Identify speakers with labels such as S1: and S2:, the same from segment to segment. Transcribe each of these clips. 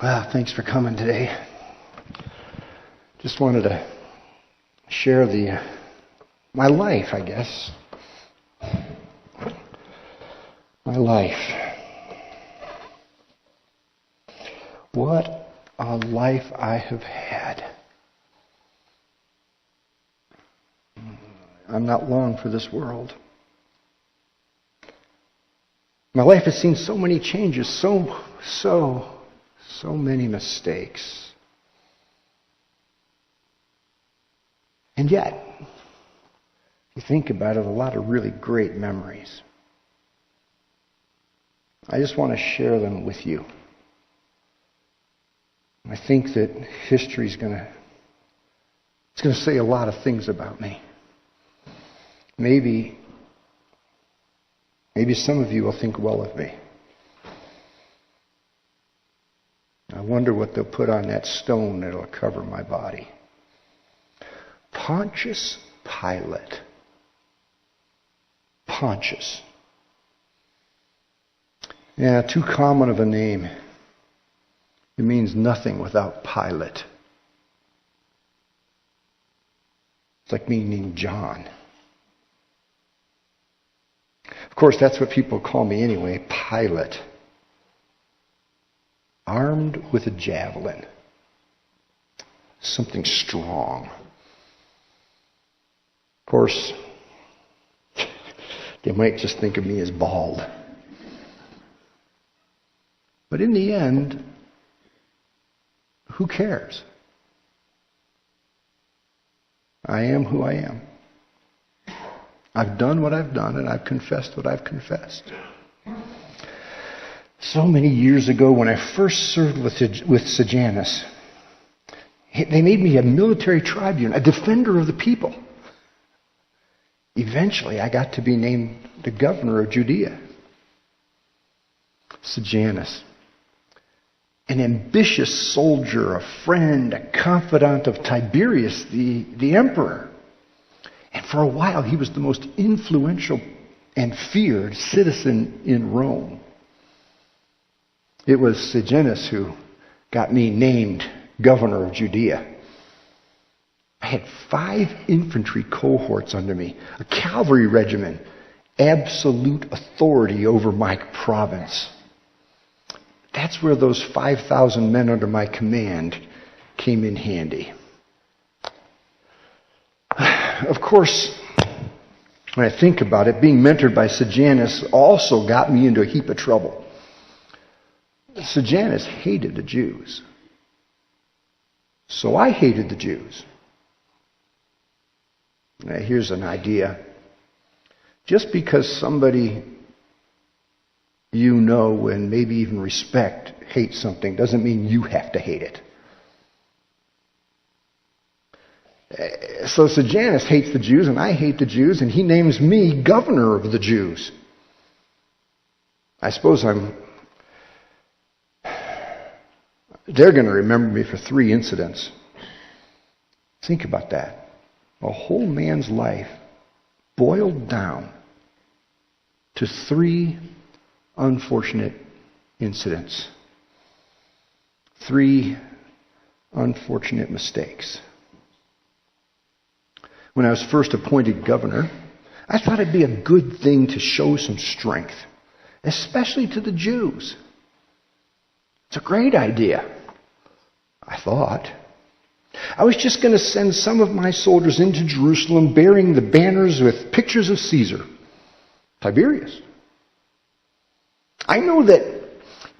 S1: Well, thanks for coming today. Just wanted to share my life, I guess. My life. What a life I have had. I'm not long for this world. My life has seen so many changes, so many mistakes. And yet, if you think about it, a lot of really great memories. I just want to share them with you. I think that history's going to say a lot of things about me. Maybe some of you will think well of me. I wonder what they'll put on that stone that'll cover my body. Pontius Pilate. Pontius. Yeah, too common of a name. It means nothing without Pilate. It's like me named John. Of course, that's what people call me anyway, Pilate. Armed with a javelin. Something strong. Of course, they might just think of me as bald. But in the end, who cares? I am who I am. I've done what I've done, and I've confessed what I've confessed. So many years ago, when I first served with Sejanus, they made me a military tribune, a defender of the people. Eventually, I got to be named the governor of Judea. Sejanus, an ambitious soldier, a friend, a confidant of Tiberius, the emperor. And for a while, he was the most influential and feared citizen in Rome. It was Sejanus who got me named governor of Judea. I had 5 infantry cohorts under me, a cavalry regiment, absolute authority over my province. That's where those 5,000 men under my command came in handy. Of course, when I think about it, being mentored by Sejanus also got me into a heap of trouble. Sejanus hated the Jews. So I hated the Jews. Now, here's an idea. Just because somebody you know and maybe even respect hates something doesn't mean you have to hate it. So Sejanus hates the Jews and I hate the Jews, and he names me governor of the Jews. I suppose they're going to remember me for 3 incidents. Think about that. A whole man's life boiled down to 3 unfortunate incidents. 3 unfortunate mistakes. When I was first appointed governor, I thought it'd be a good thing to show some strength, especially to the Jews. It's a great idea, I thought. I was just going to send some of my soldiers into Jerusalem bearing the banners with pictures of Caesar, Tiberius. I know that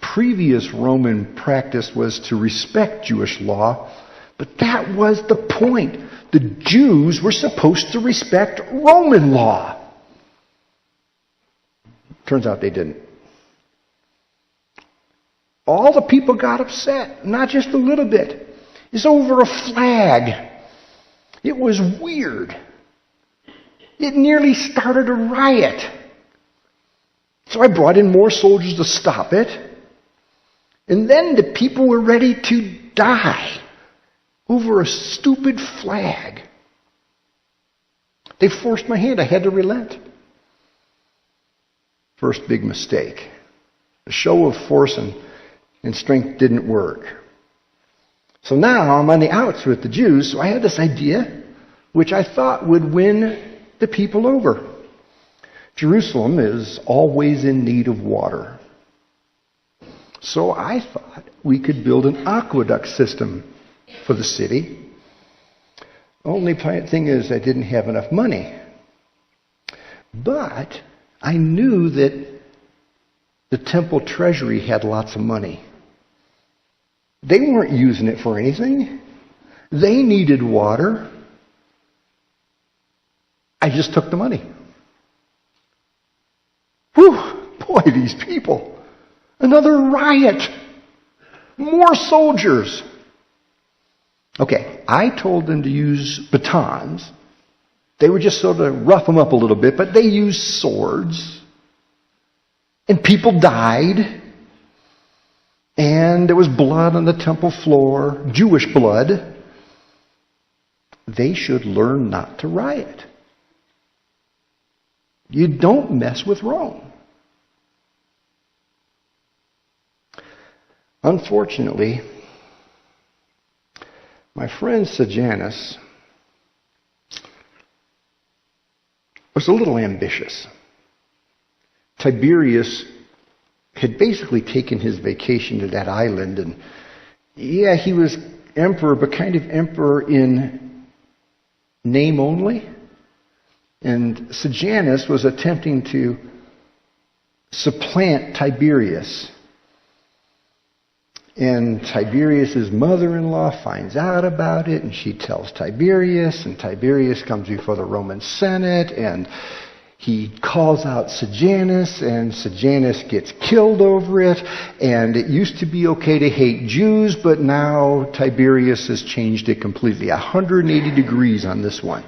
S1: previous Roman practice was to respect Jewish law, but that was the point. The Jews were supposed to respect Roman law. Turns out they didn't. All the people got upset, not just a little bit. It's over a flag. It was weird. It nearly started a riot. So I brought in more soldiers to stop it. And then the people were ready to die over a stupid flag. They forced my hand. I had to relent. First big mistake. A show of force and and strength didn't work. So now I'm on the outs with the Jews, so I had this idea which I thought would win the people over. Jerusalem is always in need of water. So I thought we could build an aqueduct system for the city. Only thing is I didn't have enough money. But I knew that the temple treasury had lots of money. They weren't using it for anything. They needed water. I just took the money. Whew, boy, these people. Another riot. More soldiers. Okay, I told them to use batons. They would just sort of rough them up a little bit, but they used swords. And people died. And there was blood on the temple floor, Jewish blood. They should learn not to riot. You don't mess with Rome. Unfortunately, my friend Sejanus was a little ambitious. Tiberius had basically taken his vacation to that island, and yeah, he was emperor, but kind of emperor in name only. And Sejanus was attempting to supplant Tiberius. And Tiberius' mother-in-law finds out about it, and she tells Tiberius, and Tiberius comes before the Roman Senate, and he calls out Sejanus, and Sejanus gets killed over it, and it used to be okay to hate Jews, but now Tiberius has changed it completely. 180 degrees on this one.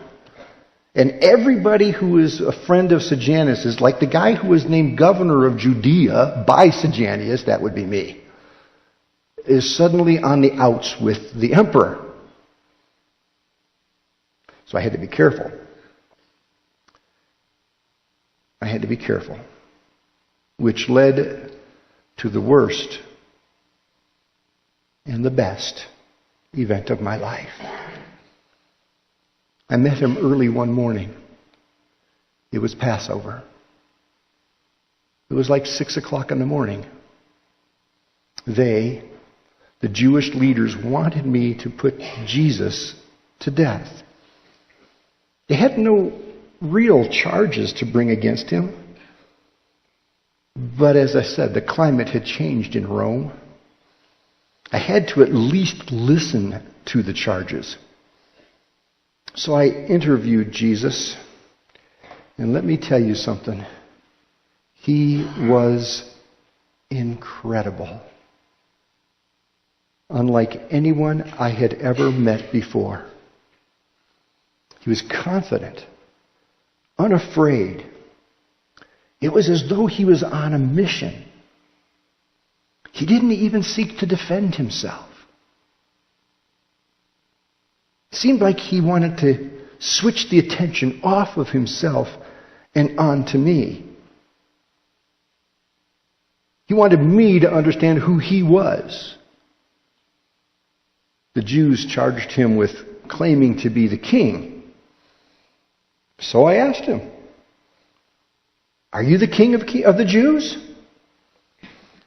S1: And everybody who is a friend of Sejanus is like the guy who was named governor of Judea by Sejanus, that would be me, is suddenly on the outs with the emperor. So I had to be careful. Which led to the worst and the best event of my life. I met him early one morning. It was Passover. It was like 6 o'clock in the morning. The Jewish leaders, wanted me to put Jesus to death. They had no real charges to bring against him. But as I said, the climate had changed in Rome. I had to at least listen to the charges. So I interviewed Jesus, and let me tell you something. He was incredible. Unlike anyone I had ever met before. He was confident, unafraid. It was as though he was on a mission. He didn't even seek to defend himself. It seemed like he wanted to switch the attention off of himself and onto me. He wanted me to understand who he was. The Jews charged him with claiming to be the king. So I asked him, "Are you the king of the Jews?"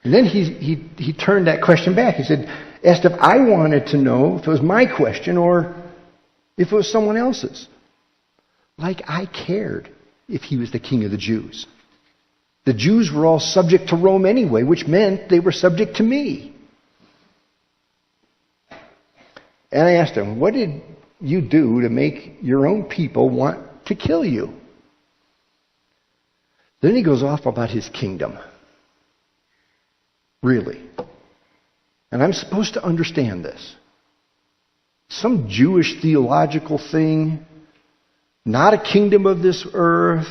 S1: And then he turned that question back. He asked if I wanted to know if it was my question or if it was someone else's. Like I cared if he was the king of the Jews. The Jews were all subject to Rome anyway, which meant they were subject to me. And I asked him, "What did you do to make your own people want to kill you?" Then he goes off about his kingdom. Really. And I'm supposed to understand this. Some Jewish theological thing, not a kingdom of this earth,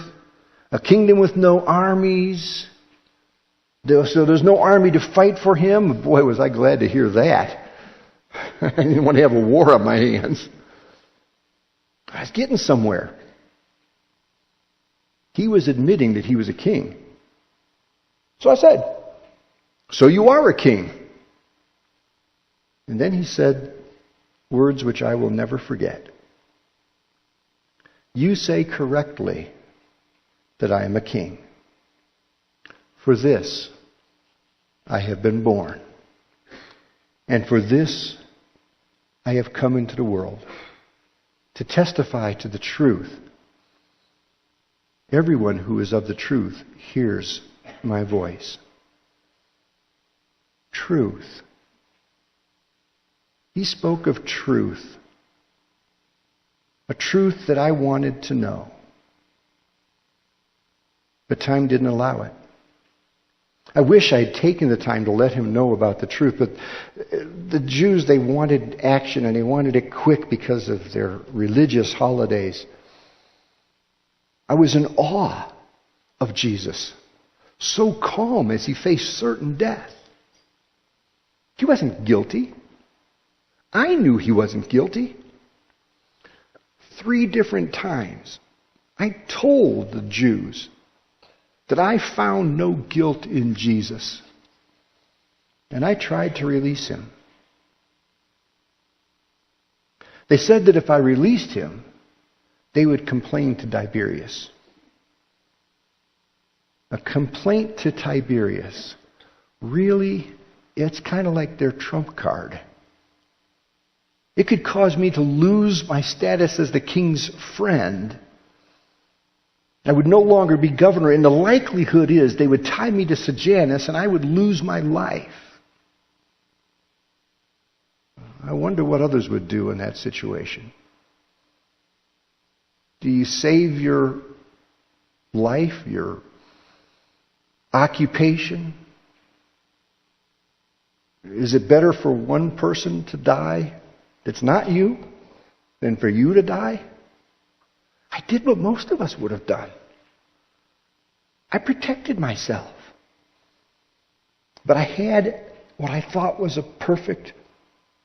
S1: a kingdom with no armies. So there's no army to fight for him. Boy, was I glad to hear that. I didn't want to have a war on my hands. I was getting somewhere. He was admitting that he was a king. So I said, "So you are a king?" And then he said words which I will never forget. You say correctly that I am a king. For this I have been born. And for this I have come into the world, to testify to the truth. Everyone who is of the truth hears my voice. Truth. He spoke of truth. A truth that I wanted to know. But time didn't allow it. I wish I had taken the time to let him know about the truth, but the Jews, they wanted action and they wanted it quick because of their religious holidays. I was in awe of Jesus, so calm as he faced certain death. He wasn't guilty. I knew he wasn't guilty. 3 different times I told the Jews that I found no guilt in Jesus. And I tried to release him. They said that if I released him, they would complain to Tiberius. A complaint to Tiberius. Really, it's kind of like their trump card. It could cause me to lose my status as the king's friend. I would no longer be governor, and the likelihood is they would tie me to Sejanus and I would lose my life. I wonder what others would do in that situation. Do you save your life, your occupation? Is it better for one person to die that's not you than for you to die? I did what most of us would have done. I protected myself. But I had what I thought was a perfect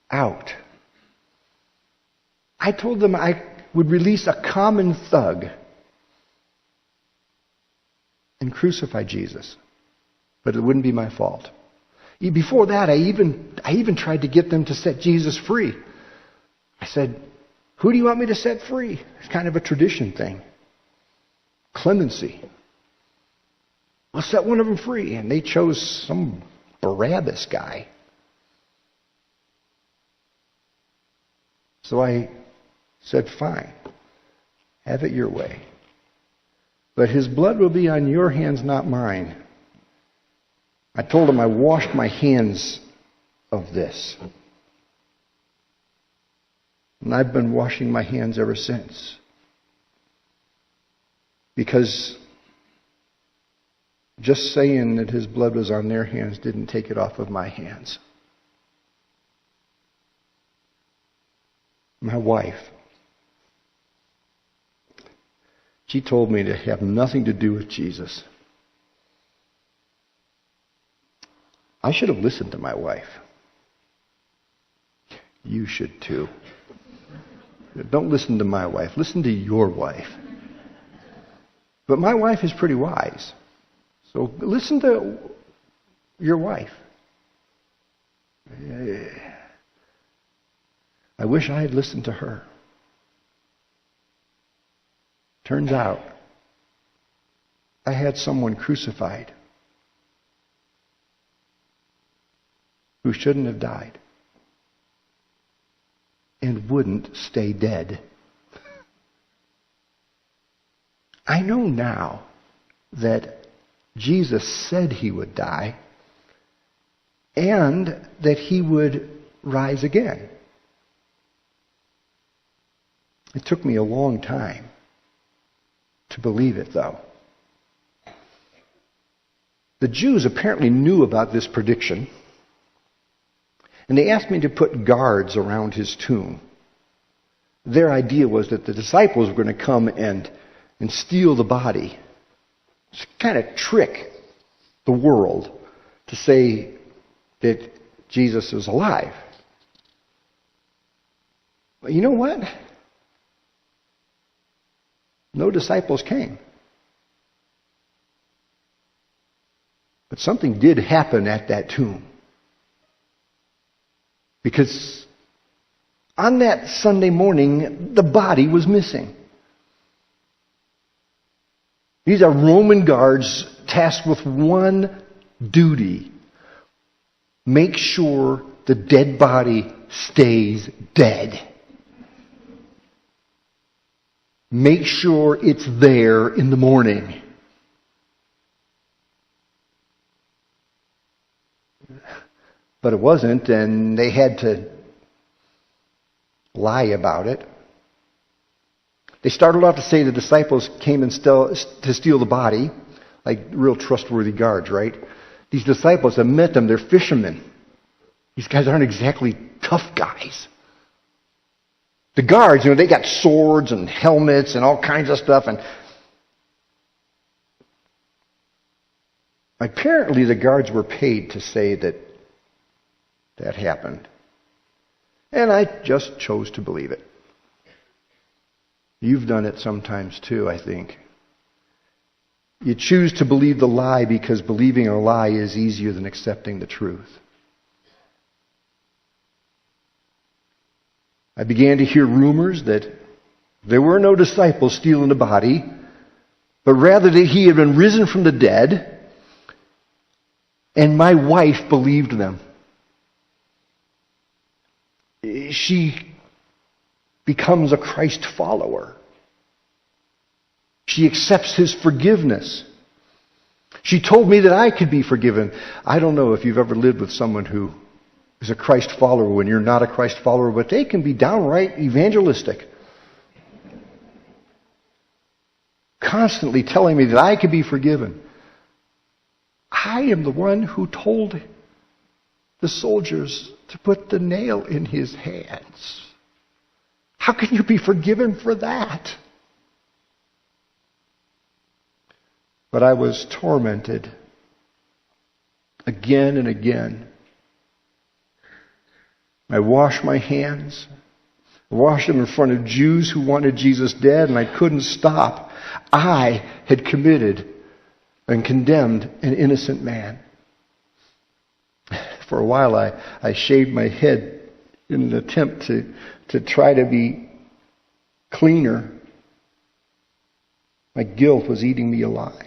S1: out. I told them I would release a common thug and crucify Jesus. But it wouldn't be my fault. Before that, I even tried to get them to set Jesus free. I said, who do you want me to set free? It's kind of a tradition thing. Clemency. I'll set one of them free. And they chose some Barabbas guy. So I said, fine. Have it your way. But his blood will be on your hands, not mine. I told him I washed my hands of this. And I've been washing my hands ever since. Because just saying that his blood was on their hands didn't take it off of my hands. My wife, she told me to have nothing to do with Jesus. I should have listened to my wife. You should too. Don't listen to my wife. Listen to your wife. But my wife is pretty wise. So listen to your wife. I wish I had listened to her. Turns out, I had someone crucified who shouldn't have died and wouldn't stay dead. I know now that Jesus said he would die and that he would rise again. It took me a long time to believe it, though. The Jews apparently knew about this prediction, and they asked me to put guards around his tomb. Their idea was that the disciples were going to come and steal the body. It's kind of trick the world to say that Jesus is alive. But you know what? No disciples came. But something did happen at that tomb. Because on that Sunday morning, the body was missing. These are Roman guards tasked with one duty: make sure the dead body stays dead. Make sure it's there in the morning. But it wasn't, and they had to lie about it. They started off to say the disciples came to steal the body, like real trustworthy guards, right? These disciples have met them, they're fishermen. These guys aren't exactly tough guys. The guards, they got swords and helmets and all kinds of stuff, and apparently the guards were paid to say that happened. And I just chose to believe it. You've done it sometimes too, I think. You choose to believe the lie because believing a lie is easier than accepting the truth. I began to hear rumors that there were no disciples stealing the body, but rather that he had been risen from the dead, and my wife believed them. She becomes a Christ follower. She accepts his forgiveness. She told me that I could be forgiven. I don't know if you've ever lived with someone who is a Christ follower when you're not a Christ follower, but they can be downright evangelistic. Constantly telling me that I could be forgiven. I am the one who told the soldiers to put the nail in his hands. How can you be forgiven for that? But I was tormented again and again. I washed my hands. I washed them in front of Jews who wanted Jesus dead, and I couldn't stop. I had committed and condemned an innocent man. For a while I shaved my head in an attempt to try to be cleaner. My guilt was eating me alive.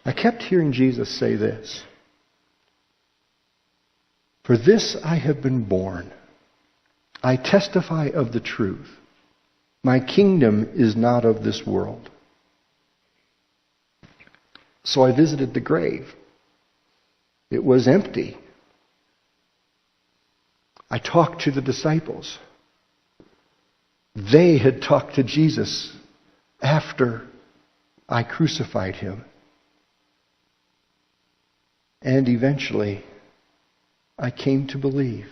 S1: I kept hearing Jesus say this: "For this I have been born. I testify of the truth. My kingdom is not of this world." So I visited the grave. It was empty. I talked to the disciples. They had talked to Jesus after I crucified him. And eventually, I came to believe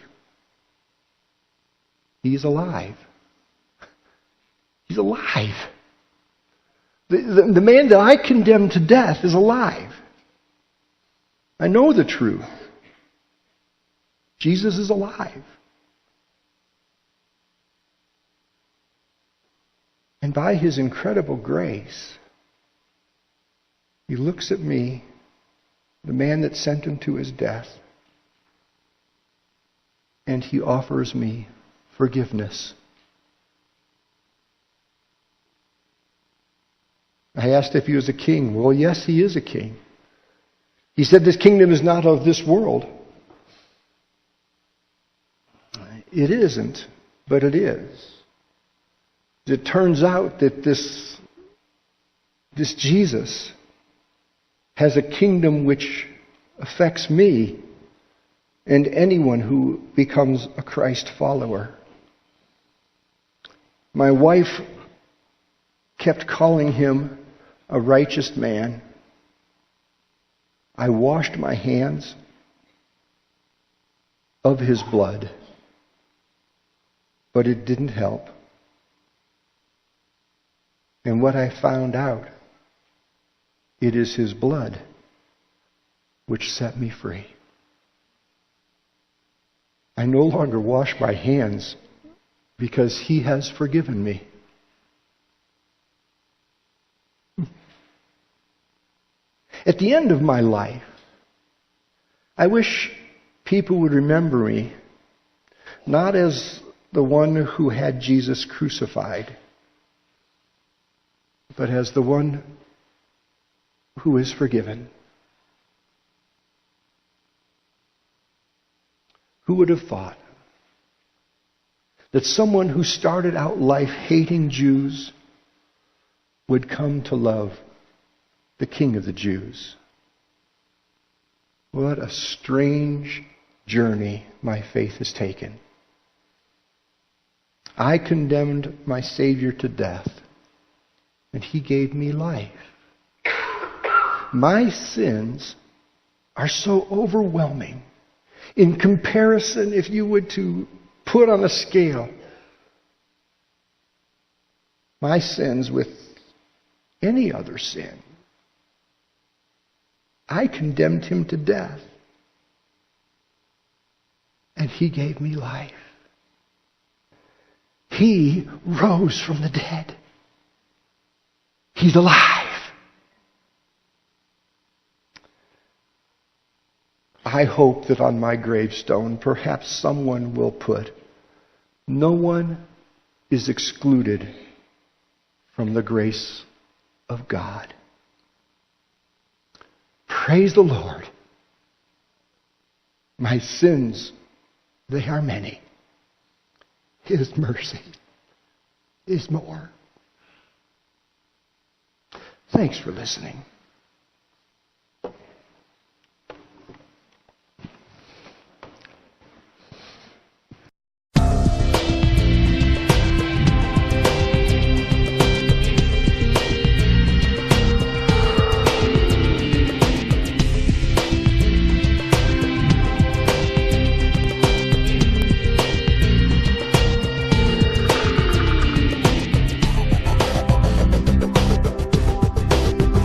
S1: he's alive. He's alive. The man that I condemned to death is alive. I know the truth. Jesus is alive. And by his incredible grace, he looks at me, the man that sent him to his death, and he offers me forgiveness. I asked if he was a king. Well, yes, he is a king. He said this kingdom is not of this world. It isn't, but it is. It turns out that this Jesus has a kingdom which affects me and anyone who becomes a Christ follower. My wife kept calling him a righteous man. I washed my hands of his blood, but it didn't help. And what I found out, it is his blood which set me free. I no longer wash my hands because he has forgiven me. At the end of my life, I wish people would remember me not as the one who had Jesus crucified, but as the one who is forgiven. Who would have thought that someone who started out life hating Jews would come to love the King of the Jews? What a strange journey my faith has taken. I condemned my Savior to death, and He gave me life. My sins are so overwhelming. In comparison, if you would to put on a scale my sins with any other sin, I condemned Him to death, and He gave me life. He rose from the dead. He's alive. I hope that on my gravestone, perhaps someone will put, "No one is excluded from the grace of God." Praise the Lord. My sins, they are many. His mercy is more. Thanks for listening.